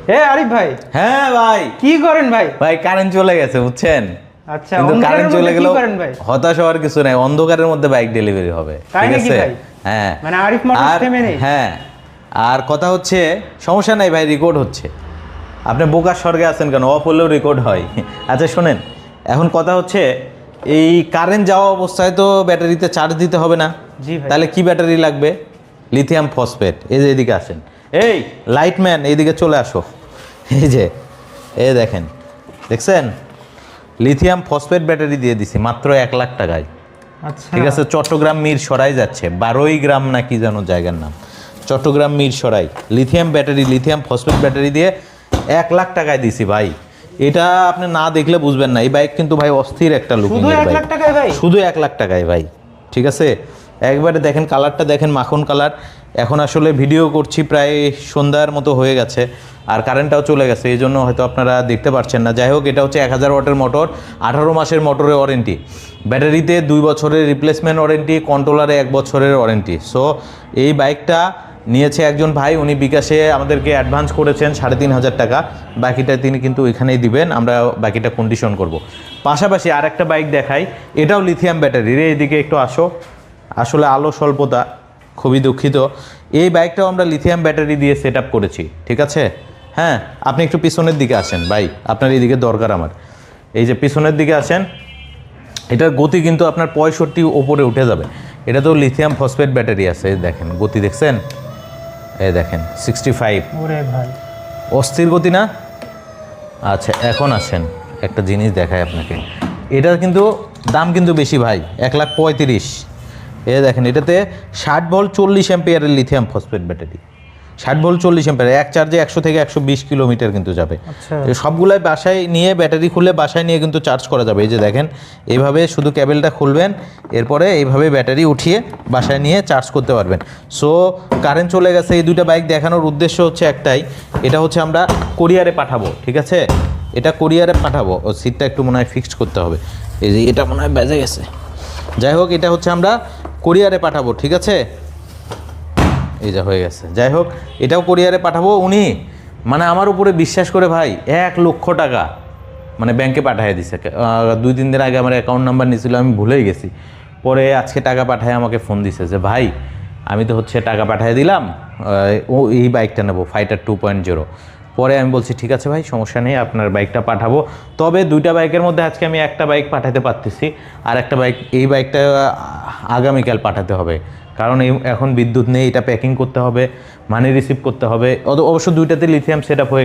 হে আরিফ ভাই। হ্যাঁ ভাই, কি করেন ভাই? ভাই কারেন্ট চলে গেছে বুঝছেন। আচ্ছা, কিন্তু কারেন্ট চলে গেল, ভাই হতাশ হওয়ার কিছু নাই, অন্ধকারের মধ্যে বাইক ডেলিভারি হবে। তাই ঠিক নাকি আছে ভাই? হ্যাঁ, মানে আরিফ মোটরস আর থেমে নেই। হ্যাঁ, আর কথা হচ্ছে সমস্যা নাই ভাই, রেকর্ড হচ্ছে। আপনি বোকার স্বর্গে আছেন কেন, অফ হলেও রেকর্ড হয়। আচ্ছা শোনেন, এখন কথা হচ্ছে এই কারেন্ট যাওয়া অবস্থায় তো ব্যাটারিতে চার্জ দিতে হবে না। জি ভাই। তাহলে কি ব্যাটারি লাগবে? Lithium phosphate. এই যে এদিকে আসেন, এই লাইটম্যান এইদিকে চলে আসো। এই যে এই দেখেন, দেখছেন লিথিয়াম ফসফেট ব্যাটারি দিয়ে দিছি মাত্র 1 লাখ টাকায়। আচ্ছা ঠিক আছে, চট্টগ্রাম মিরসরাই যাচ্ছে, 12 গ্রাম না কি যেন জায়গার নাম, Chittagong Mirsarai. Lithium battery, lithium phosphate battery দিয়ে 1 লাখ টাকায় দিছি ভাই। এটা আপনি না দেখলে বুঝবেন না। এই বাইক কিন্তু ভাই অস্থির একটা লুকিং শুধু এর 1 বাইক। লাখ টাকায় ভাই? শুধু 1 লাখ টাকায় ভাই। ঠিক আছে, একবারে দেখেন কালারটা দেখেন, মাখন কালার। এখন আসলে ভিডিও করছি, প্রায় সন্ধ্যার মতো হয়ে গেছে, আর কারেন্টটাও চলে গেছে, এই জন্য হয়তো আপনারা দেখতে পাচ্ছেন না। যাই হোক, এটা হচ্ছে 1000 ওয়াটের মোটর, 18 মাসের মোটরের ওয়ারেন্টি, ব্যাটারিতে 2 বছরের রিপ্লেসমেন্ট ওয়ারেন্টি, কন্ট্রোলারে 1 বছরের ওয়ারেন্টি। সো এই বাইকটা নিয়েছে একজন ভাই, উনি বিকাশে আমাদেরকে অ্যাডভান্স করেছেন 3500 টাকা, বাকিটা তিনি কিন্তু এখানেই দিবেন, আমরা বাকিটা কন্ডিশন করব। পাশাপাশি আর একটা বাইক দেখাই, এটাও লিথিয়াম ব্যাটারির। এইদিকে একটু আসো, আসলে আলো স্বল্পতা, খুবই দুঃখিত। এই বাইকটাও আমরা লিথিয়াম ব্যাটারি দিয়ে সেট আপ করেছি। ঠিক আছে, হ্যাঁ আপনি একটু পিছনের দিকে আসেন ভাই, আপনার এইদিকে দরকার আমার। এই যে পিছনের দিকে আসেন, এটার গতি কিন্তু আপনার 65 ওপরে উঠে যাবে। এটা তো লিথিয়াম ফসফেট ব্যাটারি আছে, এই দেখেন গতি দেখছেন, এই দেখেন 65। ওরে ভাই, অস্থির গতি না? আচ্ছা এখন আসেন, একটা জিনিস দেখায় আপনাকে। এটার কিন্তু দাম কিন্তু বেশি ভাই, 1,35,000। এই দেখেন, এটাতে 60 ভোল্ট 40 অ্যাম্পিয়ারের lithium phosphate battery. 60 volt 40 ampere, এক চার্জে 100 থেকে 120 কিলোমিটার কিন্তু যাবে। আচ্ছা। সবগুলাই বাসায় নিয়ে, ব্যাটারি খুলে বাসায় নিয়ে কিন্তু চার্জ করা যাবে। এই যে দেখেন, এইভাবে শুধু কেবেলটা খুলবেন, এরপরে এইভাবে ব্যাটারি উঠিয়ে বাসায় নিয়ে চার্জ করতে পারবেন। সো কারেন্ট চলে গেছে, এই দুইটা বাইক দেখানোর উদ্দেশ্য হচ্ছে একটাই, এটা হচ্ছে আমরা কোরিয়ারে পাঠাবো। ঠিক আছে, এটা কোরিয়ারে পাঠাবো। ও সিটটা একটু মনে হয় ফিক্সড করতে হবে, এই যে এটা মনে হয় বেজে গেছে। যাই হোক, এটা হচ্ছে আমরা কোরিয়ারে পাঠাবো। ঠিক আছে, এই যা হয়ে গেছে। যাই হোক, এটাও কোরিয়ারে পাঠাবো। উনি মানে আমার উপরে বিশ্বাস করে ভাই 1 লক্ষ টাকা মানে ব্যাংকে পাঠিয়ে দিছে। 2-3 দিন আগে আমার অ্যাকাউন্ট নাম্বার নিয়েছিল, আমি ভুলেই গেছি। পরে আজকে টাকা পাঠায় আমাকে ফোন দিছে যে ভাই আমি তো হচ্ছে টাকা পাঠিয়ে দিলাম, ও এই বাইকটা নেবো, ফাইটার 2.0। পরে আমি বলছি ঠিক আছে ভাই, সমস্যা নেই, আপনার বাইকটা পাঠাবো। তবে 2টা বাইকের মধ্যে আজকে আমি একটা বাইক পাঠাতে পারতেছি, আর একটা বাইক, এই বাইকটা আগামীকাল পাঠাতে হবে। কারণ এখন বিদ্যুৎ নেই, এটা প্যাকিং করতে হবে, মানি রিসিভ করতে হবে। অবশ্য 2টাতে লিথিয়াম সেট আপ হয়ে